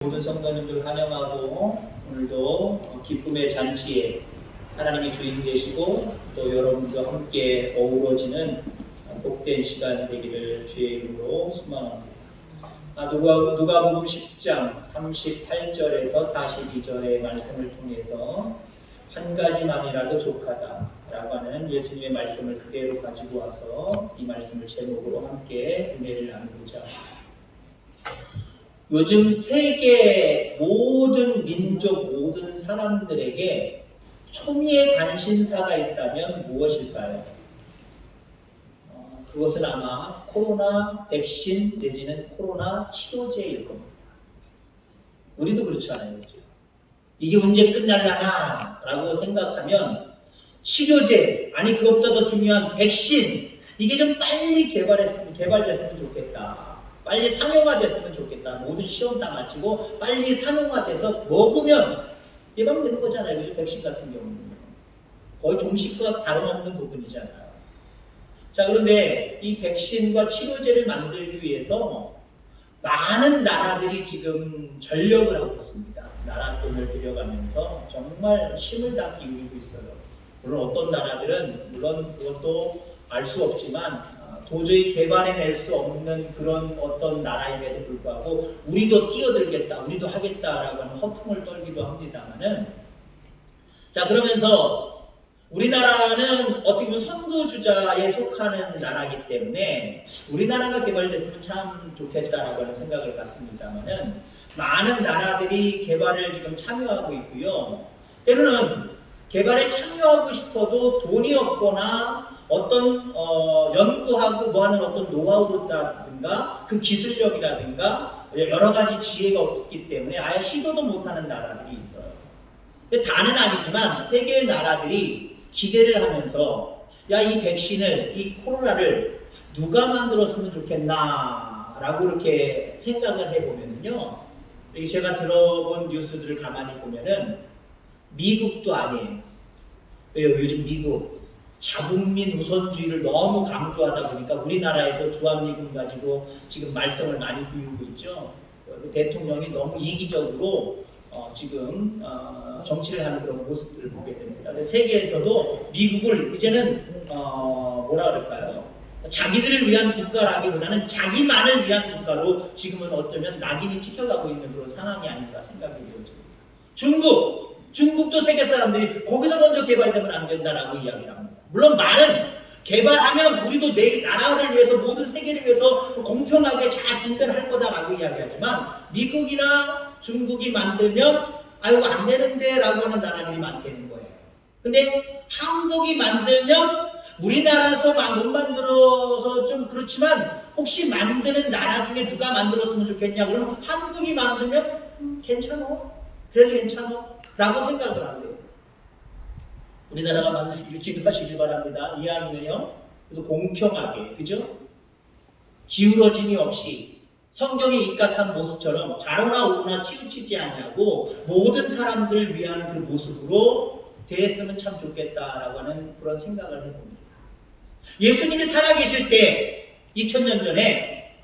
모든 성도님들 환영하고 오늘도 기쁨의 잔치에 하나님이 주인 되시고 또 여러분과 함께 어우러지는 복된 시간 되기를 주의 이름으로 소망합니다. 누가복음 10장 38절에서 42절의 말씀을 통해서 한 가지만이라도 족하다라고 하는 예수님의 말씀을 그대로 가지고 와서 이 말씀을 제목으로 함께 은혜를 나누고자 합니다. 요즘 세계 모든 민족, 모든 사람들에게 초미의 관심사가 있다면 무엇일까요? 그것은 아마 코로나 백신 내지는 코로나 치료제일 겁니다. 우리도 그렇지 않아요? 그렇죠? 이게 언제 끝날라나 라고 생각하면 치료제, 아니 그것보다 더 중요한 백신, 이게 좀 빨리 개발됐으면 좋겠다. 빨리 상용화됐으면 좋겠다. 모든 시험 다 마치고 빨리 상용화돼서 먹으면 예방되는 거잖아요. 그죠? 백신 같은 경우는 거의 종식과 다름없는 부분이잖아요. 자, 그런데 이 백신과 치료제를 만들기 위해서 많은 나라들이 지금 전력을 하고 있습니다. 나라 돈을 들여가면서 정말 힘을 다 기울이고 있어요. 물론 어떤 나라들은 물론 그것도 알 수 없지만 도저히 개발해낼 수 없는 그런 어떤 나라임에도 불구하고 우리도 뛰어들겠다, 우리도 하겠다라고 하는 허풍을 떨기도 합니다만은, 자, 그러면서 우리나라는 어떻게 보면 선두주자에 속하는 나라이기 때문에 우리나라가 개발됐으면 참 좋겠다라고 하는 생각을 갖습니다만은 많은 나라들이 개발을 지금 참여하고 있고요. 때로는 개발에 참여하고 싶어도 돈이 없거나 어떤 연구하고 뭐하는 어떤 노하우라든가 그 기술력이라든가 여러 가지 지혜가 없기 때문에 아예 시도도 못하는 나라들이 있어요. 근데 다는 아니지만 세계의 나라들이 기대를 하면서 야, 이 백신을, 이 코로나를 누가 만들었으면 좋겠나 라고 이렇게 생각을 해보면요, 여기 제가 들어본 뉴스들을 가만히 보면은 미국도 아니에요. 왜요? 요즘 미국 자국민 우선주의를 너무 강조하다 보니까 우리나라에도 주한미군 가지고 지금 말썽을 많이 피우고 있죠. 대통령이 너무 이기적으로 지금 정치를 하는 그런 모습들을 보게 됩니다. 세계에서도 미국을 이제는 뭐라 그럴까요? 자기들을 위한 국가라기보다는 자기만을 위한 국가로 지금은 어쩌면 낙인이 찍혀가고 있는 그런 상황이 아닌가 생각이 되어집니다. 중국도 세계 사람들이 거기서 먼저 개발되면 안 된다라고 이야기를 합니다. 물론 말은 개발하면 우리도 내 나라를 위해서 모든 세계를 위해서 공평하게 잘 분배할 거다라고 이야기하지만 미국이나 중국이 만들면 아유 안 되는데 라고 하는 나라들이 많다는 거예요. 근데 한국이 만들면 우리나라에서 못 만들어서 좀 그렇지만 혹시 만드는 나라 중에 누가 만들었으면 좋겠냐 그러면 한국이 만들면 괜찮아. 그래도 괜찮아. 라고 생각을 한대요. 우리나라가 만들기를 기도하시길 바랍니다. 이왕이면요. 그래서 공평하게, 그죠? 기울어짐이 없이 성경의 입각한 모습처럼 좌로나 우로나 치우치지 않냐고 모든 사람들을 위한 그 모습으로 대했으면 참 좋겠다라고 하는 그런 생각을 해봅니다. 예수님이 살아계실 때 2000년 전에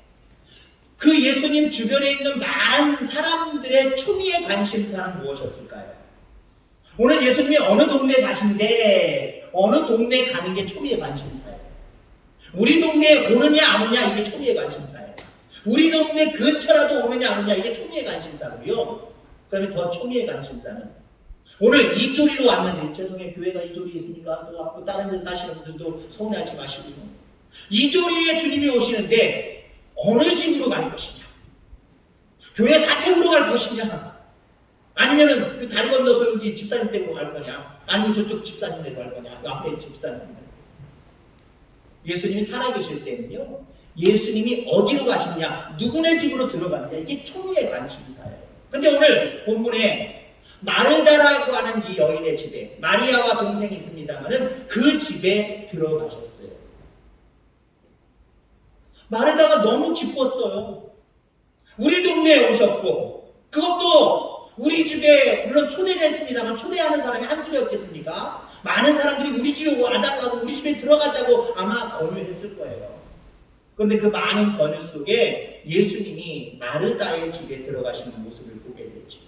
그 예수님 주변에 있는 많은 사람들의 초미의 관심사는 무엇이었을까요? 오늘 예수님이 어느 동네에 가신데 어느 동네에 가는 게 초미의 관심사예요. 우리 동네에 오느냐 안 오느냐 이게 초미의 관심사예요. 우리 동네 근처라도 오느냐 안 오느냐 이게 초미의 관심사고요. 그다음에 더 초미의 관심사는 오늘 이조리로 왔는데, 죄송해요, 교회가 이조리에 있으니까 또 다른 데 사시는 분들도 서운해하지 마시고요. 이조리에 주님이 오시는데 어느 집으로 갈 것이냐, 교회 사택으로 갈 것이냐, 아니면은 다리 건너서 여기 집사님 댁으로 갈 거냐, 아니면 저쪽 집사님 댁으로 갈 거냐, 그 앞에 집사님. 예수님이 살아계실 때는요, 예수님이 어디로 가시냐, 누구네 집으로 들어가느냐, 이게 초미의 관심사예요. 근데 오늘 본문에 마르다라고 하는 이 여인의 집에 마리아와 동생이 있습니다만은 그 집에 들어가셨어요. 마르다가 너무 기뻤어요. 우리 동네에 오셨고, 그것도 우리 집에 물론 초대를 했습니다만 초대하는 사람이 한둘이었겠습니까? 많은 사람들이 우리 집에 와달라고 우리 집에 들어가자고 아마 권유했을 거예요. 그런데 그 많은 권유 속에 예수님이 마르다의 집에 들어가시는 모습을 보게 되죠.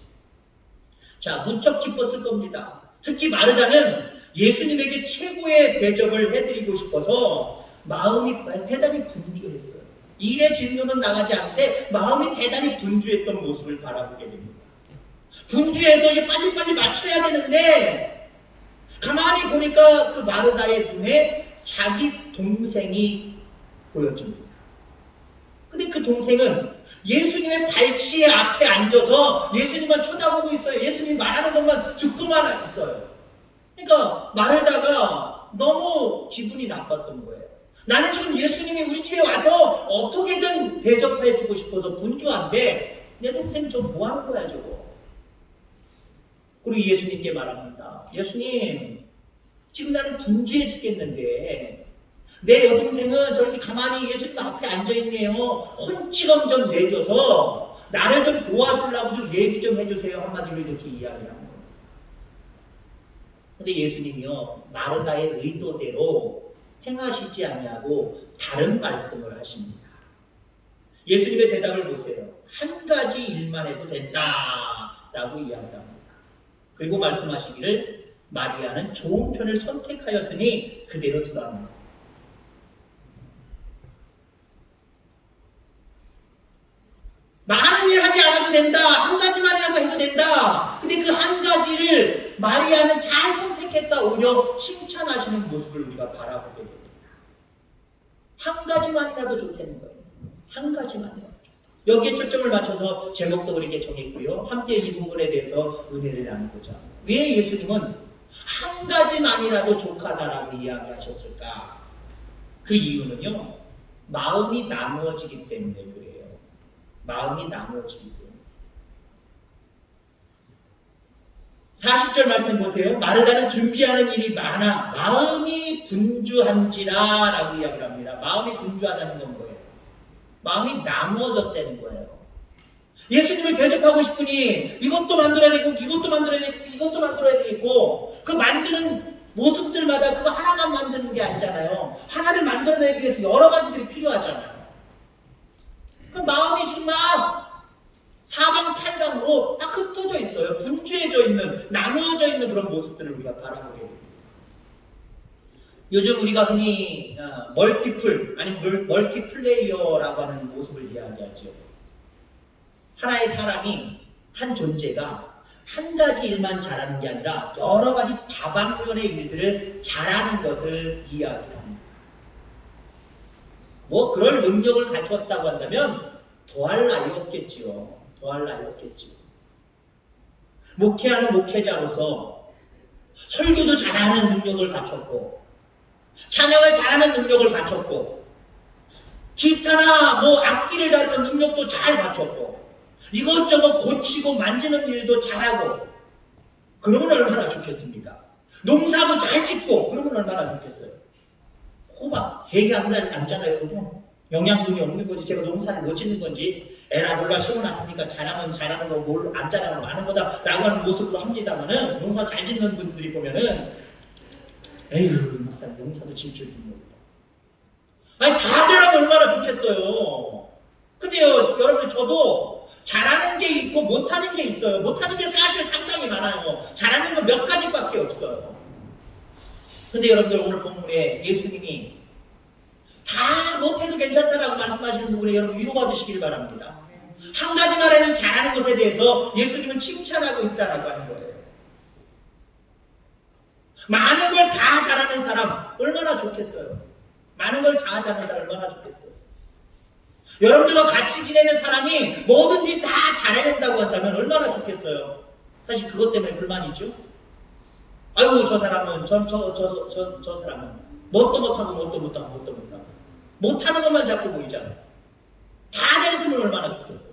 자, 무척 기뻤을 겁니다. 특히 마르다는 예수님에게 최고의 대접을 해드리고 싶어서 마음이 대단히 분주했어요. 일의 진도는 나가지 않는데 마음이 대단히 분주했던 모습을 바라보게 됩니다. 분주해서 이제 빨리빨리 맞춰야 되는데 가만히 보니까 그 마르다의 눈에 자기 동생이 보여집니다. 근데 그 동생은 예수님의 발치에 앞에 앉아서 예수님만 쳐다보고 있어요. 예수님이 말하는 것만 듣고만 있어요. 그러니까 마르다가 너무 기분이 나빴던 거예요. 나는 지금 예수님이 우리 집에 와서 어떻게든 대접해주고 싶어서 분주한데 내 동생 저 뭐 하는 거야 저거. 그리고 예수님께 말합니다. 예수님, 지금 나는 분주해 죽겠는데 내 여동생은 저렇게 가만히 예수님 앞에 앉아있네요. 혼치검 좀 내줘서 나를 좀 도와주려고 좀 얘기 좀 해주세요. 한마디로 이렇게 이야기를 합니다. 근데 예수님이요, 마르다의 의도대로 행하시지 아니하고 다른 말씀을 하십니다. 예수님의 대답을 보세요. 한 가지 일만 해도 된다 라고 이야기합니다. 그리고 말씀하시기를 마리아는 좋은 편을 선택하였으니 그대로 두라는 것. 많은 일 하지 않아도 된다. 한 가지만이라도 해도 된다. 근데 그 한 가지를 마리아는 잘 선택했다. 오히려 칭찬하시는 모습을 우리가 바라보게 됩니다. 한 가지만이라도 좋다는 거예요. 한 가지만이라도. 여기에 초점을 맞춰서 제목도 그렇게 정했고요. 함께 이 부분에 대해서 은혜를 나누고자. 왜 예수님은 한 가지만이라도 족하다라고 이야기하셨을까? 그 이유는요, 마음이 나누어지기 때문에 그래요. 마음이 나누어지기 때문에. 40절 말씀 보세요. 마르다는 준비하는 일이 많아 마음이 분주한지라 라고 이야기를 합니다. 마음이 분주하다는 건 뭐예요? 마음이 나누어졌다는 거예요. 예수님을 대접하고 싶으니 이것도 만들어야 되고 이것도 만들어야 되고 이것도 만들어야 되겠고, 그 만드는 모습들마다 그거 하나만 만드는 게 아니잖아요. 하나를 만들어내기 위해서 여러 가지들이 필요하잖아요. 그 마음이 지금 막 사방팔방으로 막 흩어져 있어요. 분주해져 있는, 나누어져 있는 그런 모습들을 우리가 바라보게 됩니다. 요즘 우리가 흔히 멀티플, 아니면 멀티플레이어라고 하는 모습을 이야기하죠. 하나의 사람이, 한 존재가 한 가지 일만 잘하는 게 아니라 여러 가지 다방면의 일들을 잘하는 것을 이야기합니다. 뭐 그럴 능력을 갖추었다고 한다면 더할 나위 없겠지요. 더할 나위 없겠지요. 목회하는 목회자로서 설교도 잘하는 능력을 갖췄고, 찬양을 잘하는 능력을 갖췄고, 기타나 뭐 악기를 다루는 능력도 잘 갖췄고, 이것저것 고치고 만지는 일도 잘하고, 그러면 얼마나 좋겠습니까? 농사도 잘 짓고, 그러면 얼마나 좋겠어요? 호박 되게 남잖아요, 여러분. 영양분이 없는 건지 제가 농사를 못 짓는 건지 에라 몰라 심어놨으니까 잘하면 잘하는 거, 뭘 안 잘하면 많은 거다 라고 하는 모습으로 합니다만은, 농사 잘 짓는 분들이 보면은 에휴 목사님 농사도 질 줄 모르겠다. 아니 다 잘하면 얼마나 좋겠어요. 근데요 여러분, 저도 잘하는 게 있고 못하는 게 있어요. 못하는 게 사실 상당히 많아요. 잘하는 건 몇 가지밖에 없어요. 근데 여러분들, 오늘 본문에 예수님이 다 못해도 괜찮다라고 말씀하시는 부분에 여러분 위로받으시길 바랍니다. 한 가지만 해도 잘하는 것에 대해서 예수님은 칭찬하고 있다라고 하는 거예요. 많은 걸 다 잘하는 사람 얼마나 좋겠어요. 많은 걸 다 잘하는 사람 얼마나 좋겠어요. 여러분들과 같이 지내는 사람이 뭐든지 다 잘해낸다고 한다면 얼마나 좋겠어요. 사실 그것 때문에 불만이죠. 아이고 저 사람은 저 사람은 뭣도 못하고 못하는 것만 자꾸 보이잖아요. 다 잘했으면 얼마나 좋겠어요.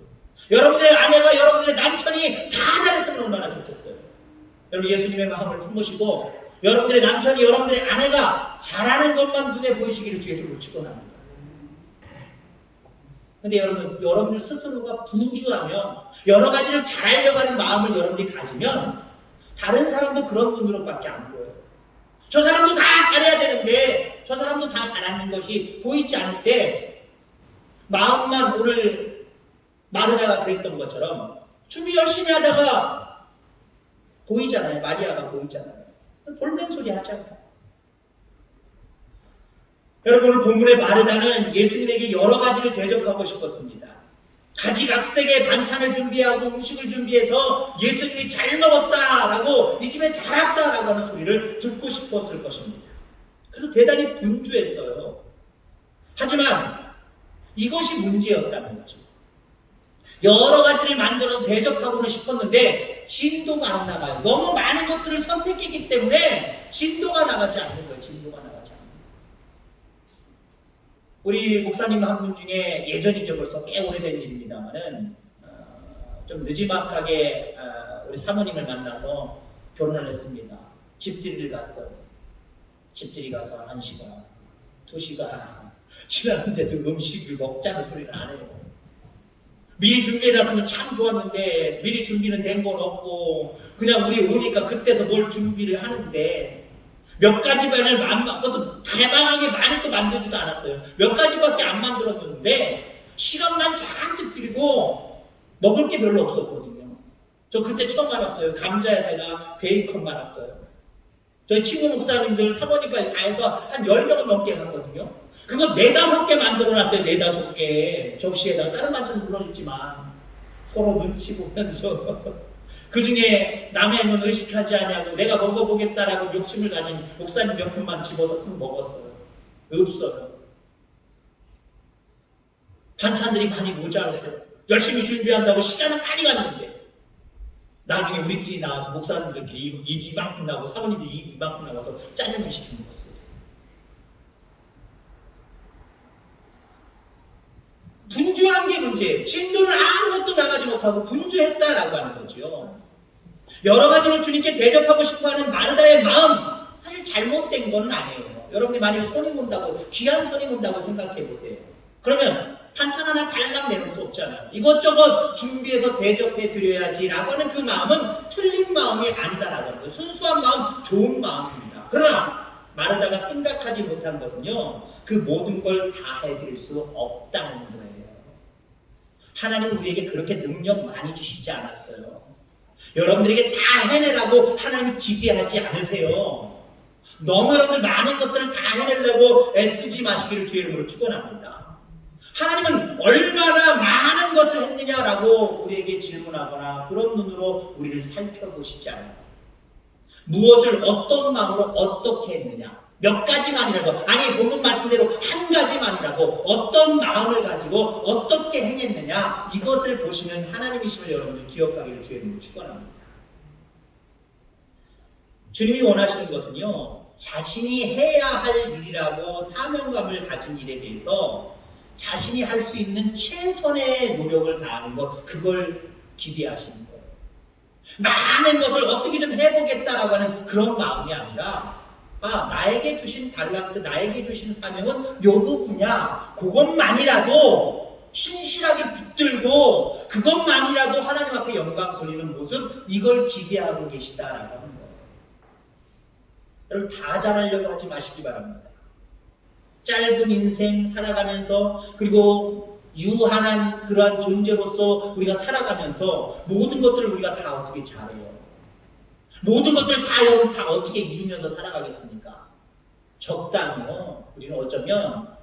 여러분들의 아내가, 여러분들의 남편이 다 잘했으면 얼마나 좋겠어요. 여러분, 예수님의 마음을 품으시고 여러분들의 남편이, 여러분들의 아내가 잘하는 것만 눈에 보이시기를 주에서 축원합니다. 근데 여러분들 스스로가 분주하면, 여러 가지를 잘하려고 하는 마음을 여러분들이 가지면 다른 사람도 그런 눈으로밖에 안 보여요. 저 사람도 다 잘해야 되는데 저 사람도 다 잘하는 것이 보이지 않을 때 마음만 오늘 마르다가 그랬던 것처럼 준비 열심히 하다가 보이잖아요. 마리아가 보이잖아요. 볼멘 소리 하잖아요. 여러분, 오늘 본문의 마르다는 예수님에게 여러 가지를 대접하고 싶었습니다. 가지각색의 반찬을 준비하고 음식을 준비해서 예수님이 잘 먹었다라고, 이 집에 잘 왔다라고 하는 소리를 듣고 싶었을 것입니다. 그래서 대단히 분주했어요. 하지만 이것이 문제였다는 거죠. 여러 가지를 만들어 대접하고는 싶었는데 진도가 안 나가요. 너무 많은 것들을 선택했기 때문에 진도가 나가지 않는 거예요. 진도가 나가지 않는 거예요. 우리 목사님 한 분 중에 예전이죠. 벌써 꽤 오래된 일입니다만은 좀 느지막하게 우리 사모님을 만나서 결혼을 했습니다. 집들이를 갔어요. 집들이 가서 1시간, 2시간 지났는데도 음식을 먹자는 소리를 안 해요. 미리 준비해놨으면 참 좋았는데 미리 준비는 된 건 없고 그냥 우리 오니까 그때서 뭘 준비를 하는데 몇 가지 반을 그것도 대방하게 많이 또 만들지도 않았어요. 몇 가지밖에 안 만들었는데 시간만 잔뜩 들이고 먹을 게 별로 없었거든요. 저 그때 처음 알았어요. 감자에다가 베이컨 말았어요. 저희 친구 목사님들 사모님까지 다 해서 한 10명은 넘게 갔거든요. 그거 4-5개 만들어놨어요. 4-5개 접시에다가. 다른 반찬은 물론있지만 서로 눈치 보면서 그 중에 남의 눈 의식하지 않냐고 내가 먹어보겠다라고 욕심을 가진 목사님 몇 분만 집어서 큰 먹었어요. 없어요. 반찬들이 많이 모자라요. 열심히 준비한다고 시간은 많이 갔는데 나중에 우리끼리 나와서 목사님들끼리 이만큼 나오고 사모님들이 이만큼 나와서 짜장면 시켜 먹었어요. 분주한 게 문제예요. 진도는 아무것도 나가지 못하고 분주했다라고 하는 거죠. 여러 가지로 주님께 대접하고 싶어하는 마르다의 마음, 사실 잘못된 건 아니에요. 여러분이 만약에 손님 온다고, 귀한 손님 온다고 생각해 보세요. 그러면 반찬 하나 달랑 내놓을 수 없잖아요. 이것저것 준비해서 대접해 드려야지라고 하는 그 마음은 틀린 마음이 아니다라고 하는 거예요. 순수한 마음, 좋은 마음입니다. 그러나 마르다가 생각하지 못한 것은요, 그 모든 걸 다 해드릴 수 없다는 거예요. 하나님은 우리에게 그렇게 능력 많이 주시지 않았어요. 여러분들에게 다 해내라고 하나님 기대하지 않으세요. 너무 여러분들 많은 것들을 다 해내려고 애쓰지 마시기를 주의 이름으로 축원합니다. 하나님은 얼마나 많은 것을 했느냐라고 우리에게 질문하거나 그런 눈으로 우리를 살펴보시지 않아요. 무엇을 어떤 마음으로 어떻게 했느냐, 몇 가지만이라도, 아니 본문 말씀대로 한 가지만이라도 어떤 마음을 가지고 어떻게 행했느냐, 이것을 보시는 하나님이심을 여러분들 기억하기를 주의 이름으로 축원합니다. 주님이 원하시는 것은요, 자신이 해야 할 일이라고 사명감을 가진 일에 대해서 자신이 할 수 있는 최선의 노력을 다하는 것, 그걸 기대하시는 거예요. 많은 것을 어떻게 좀 해보겠다라고 하는 그런 마음이 아니라, 나에게 주신 달란트, 나에게 주신 사명은 요 부분이야. 그것만이라도 신실하게 붙들고 그것만이라도 하나님 앞에 영광 돌리는 모습, 이걸 기대하고 계시다라고 하는 거예요. 여러분, 다 잘하려고 하지 마시기 바랍니다. 짧은 인생 살아가면서, 그리고 유한한 그러한 존재로서 우리가 살아가면서 모든 것들을 우리가 다 어떻게 잘해요? 모든 것들 다 여러분 다 어떻게 이루면서 살아가겠습니까? 적당히요. 우리는 어쩌면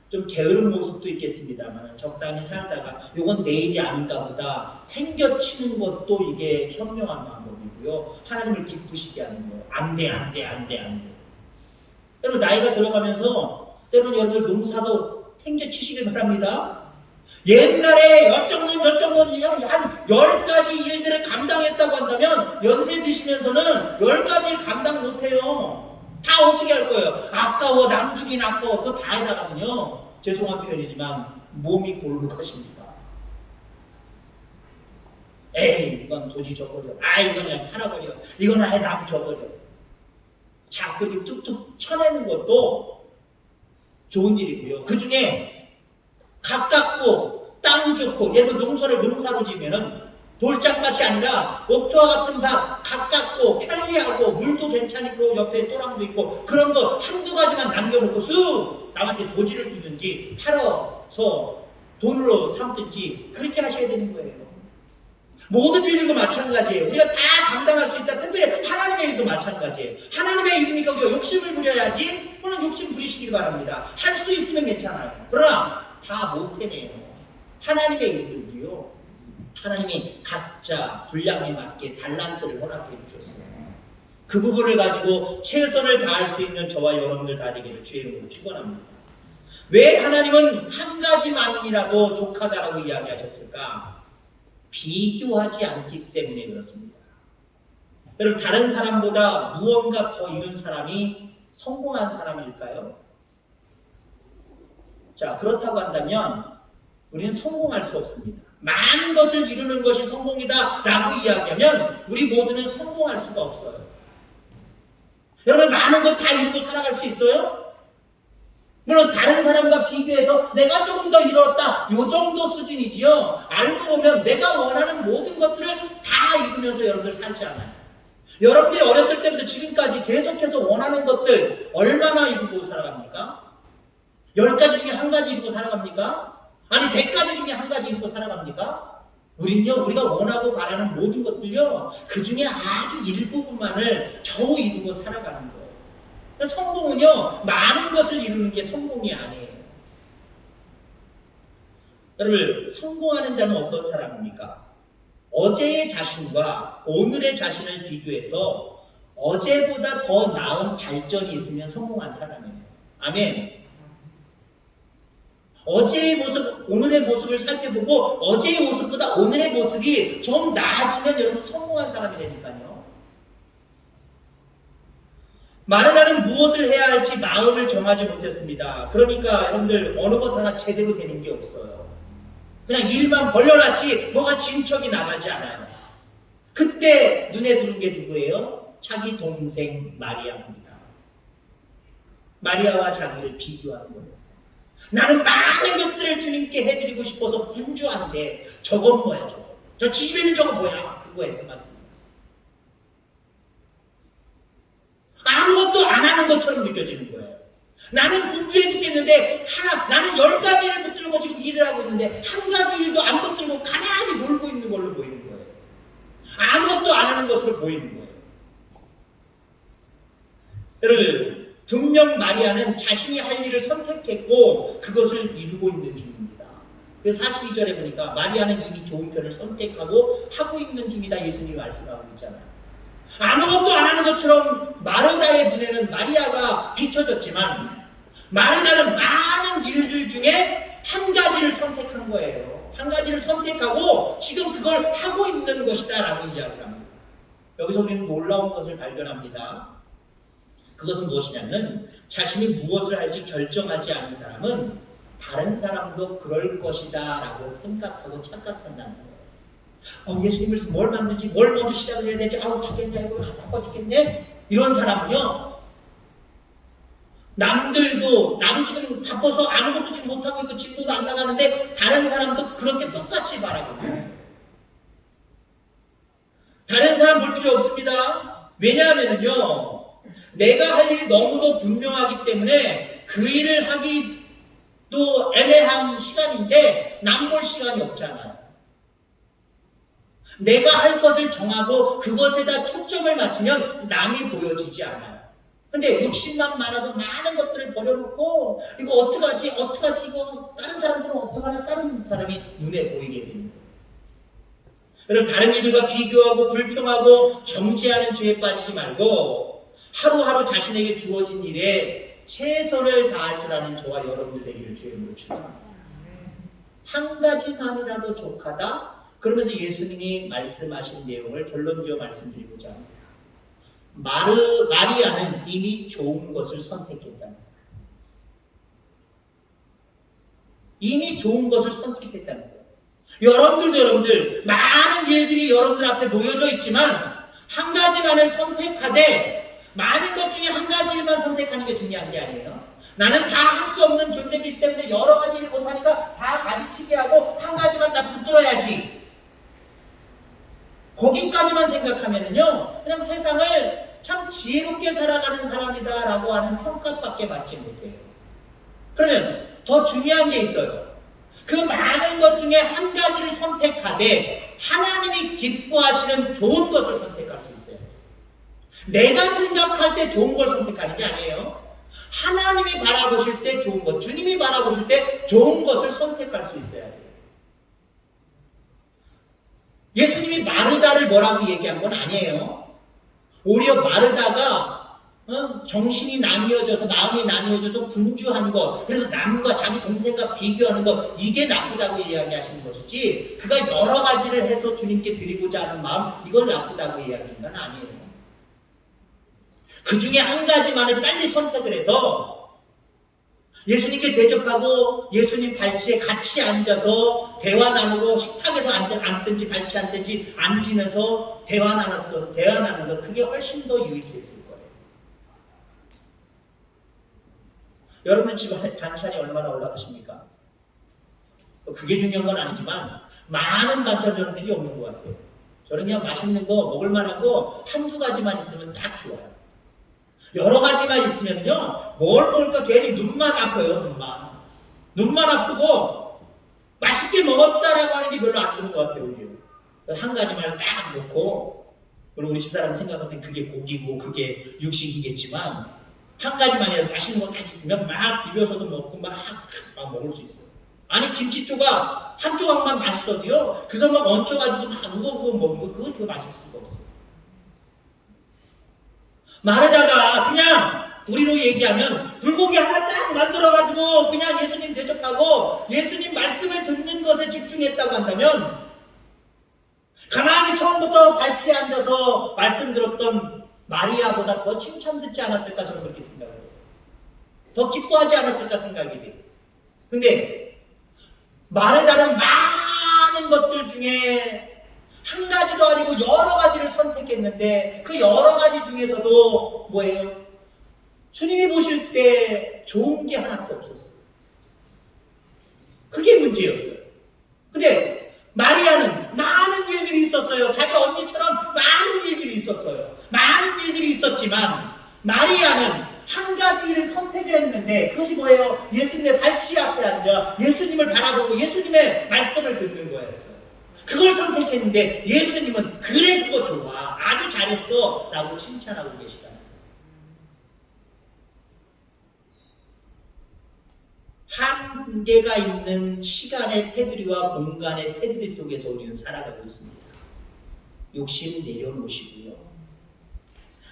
좀 게으른 모습도 있겠습니다만 적당히 살다가 이건 내 일이 아닌가 보다 팽겨치는 것도 이게 현명한 방법이고요. 하나님을 기쁘시게 하는 거예요. 안 돼. 여러분, 나이가 들어가면서 때로는 여러분들 농사도 팽겨치시길 바랍니다. 옛날에 여쪽문 저쪽문 한 10가지 일들을 감당했다고 한다면 연세 드시면서는 10가지를 감당 못해요. 다 어떻게 할 거예요? 아까워, 남주긴 아까워. 그거 다 해나가면요, 죄송한 표현이지만 몸이 골로 가십니다. 에이, 이건 도지 줘버려. 이건 그냥 팔아버려. 이건 아예 남 줘버려. 자꾸 이렇게 툭툭 쳐내는 것도 좋은 일이고요. 그 중에 가깝고 땅 좋고, 예를 들어 농사로 지면은 돌짝밭이 아니라 옥토와 같은 밭, 가깝고 편리하고 물도 괜찮고 옆에 또랑도 있고, 그런 거 한두 가지만 남겨놓고 쑥 남한테 도지를 주든지 팔아서 돈으로 삼든지 그렇게 하셔야 되는 거예요. 모든 일들도 마찬가지예요. 우리가 다 감당할 수 있다. 특별히 하나님의 일도 마찬가지예요. 하나님의 일이니까 우리가 욕심을 부려야지. 물론 욕심 부리시길 바랍니다. 할 수 있으면 괜찮아요. 그러나 다 못해내요. 하나님의 일들도요. 하나님이 각자 분량에 맞게 달란트를 허락해 주셨어요. 그 부분을 가지고 최선을 다할 수 있는 저와 여러분들 다 되기를 주의 이름으로 축원합니다. 왜 하나님은 한 가지만이라도 족하다라고 이야기하셨을까? 비교하지 않기 때문에 그렇습니다. 여러분, 다른 사람보다 무언가 더 이룬 사람이 성공한 사람일까요? 자, 그렇다고 한다면 우리는 성공할 수 없습니다. 많은 것을 이루는 것이 성공이다 라고 이야기하면 우리 모두는 성공할 수가 없어요. 여러분, 많은 것 다 이루고 살아갈 수 있어요? 물론 다른 사람과 비교해서 내가 조금 더 이뤘다 요 정도 수준이지요. 알고 보면 내가 원하는 모든 것들을 다 이루면서 여러분들 살지 않아요. 여러분들이 어렸을 때부터 지금까지 계속해서 원하는 것들 얼마나 이루고 살아갑니까? 10가지 중에 한 가지 이루고 살아갑니까? 아니 100가지 중에 한 가지 이루고 살아갑니까? 우리는요, 우리가 원하고 바라는 모든 것들요, 그 중에 아주 일부분만을 겨우 이루고 살아가는 거예요. 성공은요, 많은 것을 이루는 게 성공이 아니에요. 여러분, 성공하는 자는 어떤 사람입니까? 어제의 자신과 오늘의 자신을 비교해서 어제보다 더 나은 발전이 있으면 성공한 사람이에요. 아멘. 어제의 모습, 오늘의 모습을 살펴보고 어제의 모습보다 오늘의 모습이 좀 나아지면 여러분 성공한 사람이라니까요. 마르다는 무엇을 해야 할지 마음을 정하지 못했습니다. 그러니까 여러분들 어느 것 하나 제대로 되는 게 없어요. 그냥 일만 벌려놨지 뭐가 진척이 나가지 않아요. 그때 눈에 들은 게 누구예요? 자기 동생 마리아입니다. 마리아와 자기를 비교하는 거예요. 나는 많은 것들을 주님께 해드리고 싶어서 분주한데 저건 뭐야 저거. 저 지지배는 저거 뭐야. 그거예요. 그 말입니다. 아무것도 안 하는 것처럼 느껴지는 거예요. 나는 분주해 죽겠는데 나는 10가지를 붙들고 지금 일을 하고 있는데 한 가지 일도 안 붙들고 가만히 놀고 있는 걸로 보이는 거예요. 아무것도 안 하는 것으로 보이는 거예요. 여러분, 분명 마리아는 자신이 할 일을 선택했고 그것을 이루고 있는 중입니다. 그래서 42절에 보니까 마리아는 이미 좋은 편을 선택하고 하고 있는 중이다 예수님이 말씀하고 있잖아요. 아무것도 안 하는 것처럼 마르다의 눈에는 마리아가 비춰졌지만 마르다는 많은 일들 중에 한 가지를 선택한 거예요. 한 가지를 선택하고 지금 그걸 하고 있는 것이다 라고 이야기를 합니다. 여기서 우리는 놀라운 것을 발견합니다. 그것은 무엇이냐면 자신이 무엇을 할지 결정하지 않은 사람은 다른 사람도 그럴 것이다 라고 생각하고 착각한다는 거예요. 예수님을 뭘 만들지, 뭘 먼저 시작을 해야 되지, 아우 죽겠네, 이거 바빠 죽겠네. 이런 사람은요, 남들도, 나도 지금 바빠서 아무것도 지금 못하고 있고 진도도 안 나가는데 다른 사람도 그렇게 똑같이 바라고 있어요. 다른 사람 볼 필요 없습니다. 왜냐하면요, 내가 할 일이 너무도 분명하기 때문에 그 일을 하기도 애매한 시간인데 남 볼 시간이 없잖아요. 내가 할 것을 정하고 그것에다 초점을 맞추면 남이 보여지지 않아요. 근데 욕심만 많아서 많은 것들을 버려놓고 이거 어떡하지 이거 다른 사람들은 어떡하나 다른 사람이 눈에 보이게 됩니다. 여러분, 다른 이들과 비교하고 불평하고 정죄하는 죄에 빠지지 말고 하루하루 자신에게 주어진 일에 최선을 다할 줄 아는 저와 여러분들 되기를 주의 이름으로 축원합니다. 한 가지만이라도 족하다. 그러면서 예수님이 말씀하신 내용을 결론지어 말씀드리고자 합니다. 마리아는 이미 좋은 것을 선택했다. 이미 좋은 것을 선택했다는 거예요. 여러분들 많은 일들이 여러분들 앞에 놓여져 있지만 한 가지만을 선택하되 많은 것 중에 한 가지 일만 선택하는 게 중요한 게 아니에요. 나는 다 할 수 없는 존재이기 때문에 여러 가지 일 못하니까 다 가지치기 하고 한 가지만 다 붙들어야지. 거기까지만 생각하면은요, 그냥 세상을 참 지혜롭게 살아가는 사람이다 라고 하는 평가밖에 받지 못해요. 그러면 더 중요한 게 있어요. 그 많은 것 중에 한 가지를 선택하되 하나님이 기뻐하시는 좋은 것을 선택할 수 있어요. 내가 생각할 때 좋은 걸 선택하는 게 아니에요. 하나님이 바라보실 때 좋은 것, 주님이 바라보실 때 좋은 것을 선택할 수 있어야 돼요. 예수님이 마르다를 뭐라고 얘기한 건 아니에요. 오히려 마르다가 정신이 나뉘어져서, 마음이 나뉘어져서 분주한 것, 그래서 남과 자기 동생과 비교하는 것, 이게 나쁘다고 이야기하시는 것이지, 그가 여러 가지를 해서 주님께 드리고자 하는 마음, 이걸 나쁘다고 이야기하는 건 아니에요. 그 중에 한 가지만을 빨리 선택을 해서 예수님께 대접하고 예수님 발치에 같이 앉아서 대화 나누고, 식탁에서 앉든지 발치 앉든지 앉으면서 대화 나누는 것, 그게 훨씬 더 유익했을 거예요. 여러분 집안에 반찬이 얼마나 올라가십니까? 그게 중요한 건 아니지만 많은 반찬 저는 필요 없는 것 같아요. 저는 그냥 맛있는 거, 먹을 만한 거 한두 가지만 있으면 딱 좋아요. 여러 가지만 있으면요, 뭘 먹을까 괜히 눈만 아파요. 눈만 아프고 맛있게 먹었다라고 하는 게 별로 안 드는 것 같아요. 오히려 한 가지만 딱 놓고, 그리고 우리 집사람 생각할 땐 그게 고기고 그게 육식이겠지만 한 가지만이라도 맛있는 거 딱 있으면 막 비벼서도 먹고 막 먹을 수 있어요. 아니 김치 조각 한 조각만 맛있어도요, 그거 막 얹혀가지고 막 우거우거 먹고 그거 더 맛있을 수가 없어요. 마르다가 그냥 우리로 얘기하면 불고기 하나 딱 만들어가지고 그냥 예수님 대접하고 예수님 말씀을 듣는 것에 집중했다고 한다면, 가만히 처음부터 발치에 앉아서 말씀 들었던 마리아보다 더 칭찬 듣지 않았을까, 저는 그렇게 생각해요. 더 기뻐하지 않았을까 생각이 돼요. 근데 마르다는 많은 것들 중에 한 가지도 아니고 여러 가지를 선택했는데, 그 여러 가지 중에서도 뭐예요? 주님이 보실 때 좋은 게 하나도 없었어요. 그게 문제였어요. 근데 마리아는 많은 일들이 있었어요. 자기 언니처럼 많은 일들이 있었어요. 많은 일들이 있었지만 마리아는 한 가지 일을 선택을 했는데, 그것이 뭐예요? 예수님의 발치 앞에 앉아 예수님을 바라보고 예수님의 말씀을 듣는 거였어요. 그걸 선택했는데 예수님은 그래 그거 좋아, 아주 잘했어 라고 칭찬하고 계시다. 한계가 있는 시간의 테두리와 공간의 테두리 속에서 우리는 살아가고 있습니다. 욕심 내려놓으시고요,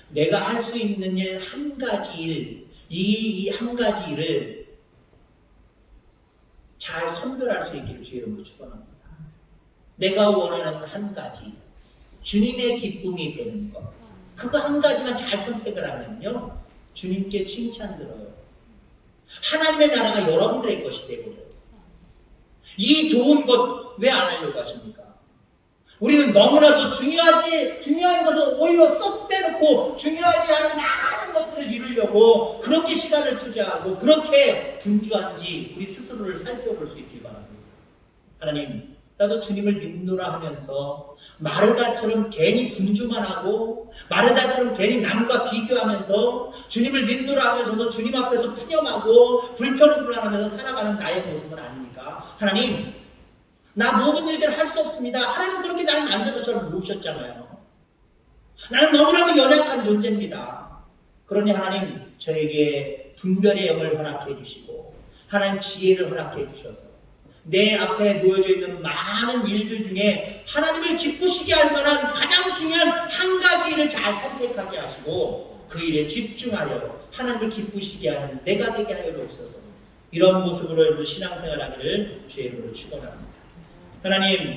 내가 할 수 있는 일 한 가지 일, 이 한 가지 일을 잘 선별할 수 있기를 주의 이름으로 축원합니다. 내가 원하는 한 가지, 주님의 기쁨이 되는 것, 그거 한 가지만 잘 선택을 하면요, 주님께 칭찬 들어요. 하나님의 나라가 여러분들의 것이 되고요. 이 좋은 것 왜 안 하려고 하십니까? 우리는 너무나도 중요한 것을 오히려 쏙 빼놓고 중요하지 않은 많은 것들을 이루려고 그렇게 시간을 투자하고 그렇게 분주한지 우리 스스로를 살펴볼 수 있길 바랍니다. 하나님, 나도 주님을 믿노라 하면서 마르다처럼 괜히 분주만 하고, 마르다처럼 괜히 남과 비교하면서 주님을 믿노라 하면서도 주님 앞에서 푸념하고 불편불안하면서 살아가는 나의 모습은 아닙니까? 하나님, 나 모든 일들을 할 수 없습니다. 하나님 그렇게 나를 만들어서처럼 모으셨잖아요. 나는 너무나도 연약한 존재입니다. 그러니 하나님, 저에게 분별의 영을 허락해 주시고 하나님 지혜를 허락해 주셔서 내 앞에 놓여져 있는 많은 일들 중에 하나님을 기쁘시게 할 만한 가장 중요한 한 가지 일을 잘 선택하게 하시고 그 일에 집중하여 하나님을 기쁘시게 하는 내가 되게 하여 주옵소서. 이런 모습으로 신앙생활하기를 주의 이름으로 축원합니다. 하나님,